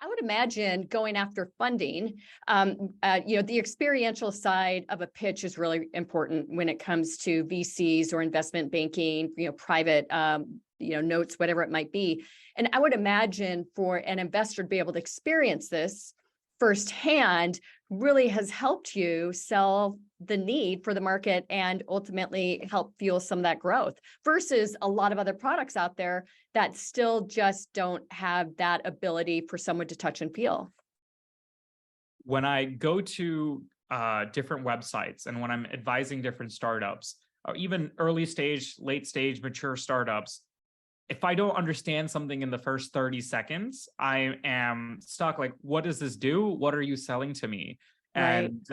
I would imagine going after funding, the experiential side of a pitch is really important when it comes to VCs or investment banking, private, notes, whatever it might be. And I would imagine for an investor to be able to experience this firsthand really has helped you sell the need for the market and ultimately help fuel some of that growth versus a lot of other products out there that still just don't have that ability for someone to touch and feel. When I go to different websites and when I'm advising different startups, or even early stage, late stage, mature startups, if I don't understand something in the first 30 seconds, I am stuck. Like, what does this do? What are you selling to me? Right. And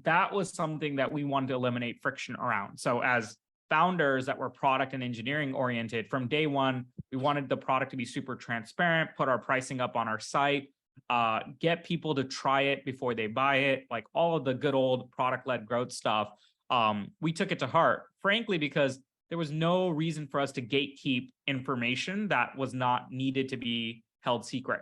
that was something that we wanted to eliminate friction around. So as founders that were product and engineering oriented from day one, we wanted the product to be super transparent, put our pricing up on our site, get people to try it before they buy it, like all of the good old product-led growth stuff. We took it to heart, frankly, because there was no reason for us to gatekeep information that was not needed to be held secret.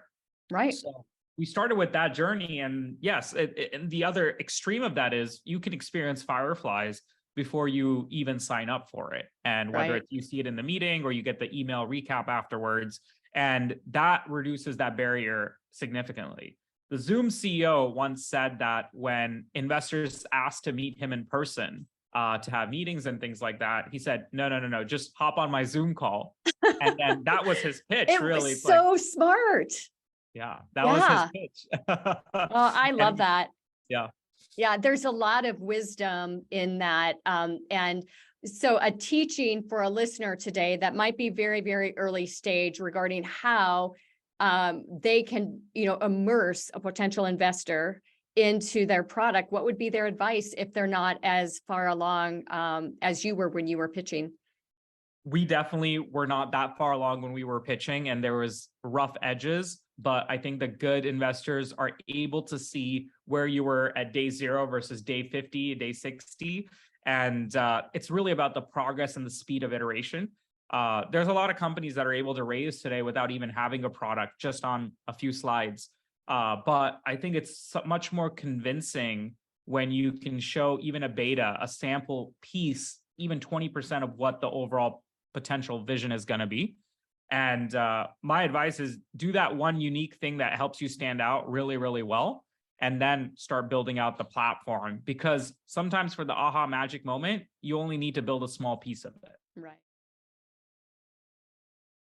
Right. So we started with that journey. And yes, and the other extreme of that is you can experience fireflies before you even sign up for it. And whether Right. it's you see it in the meeting or you get the email recap afterwards, and that reduces that barrier significantly. The Zoom CEO once said that when investors asked to meet him in person, to have meetings and things like that, he said, no, just hop on my Zoom call. And then that was his pitch, It really. was It's like, so smart. yeah, that was his Yeah. pitch. Well, I love And that. yeah, Yeah, there's a lot of wisdom in that. And so a teaching for a listener today that might be very, very early stage regarding how they can, immerse a potential investor into their product. What would be their advice if they're not as far along as you were when you were pitching? we definitely were not that far along when we were pitching, and there was rough edges. But I think the good investors are able to see where you were at day 0 versus day 50, day 60. And it's really about the progress and the speed of iteration. There's a lot of companies that are able to raise today without even having a product, just on a few slides. But I think it's much more convincing when you can show even a beta, a sample piece, even 20% of what the overall potential vision is going to be. And my advice is do that one unique thing that helps you stand out really, really well, and then start building out the platform. Because sometimes for the aha magic moment, you only need to build a small piece of it. Right.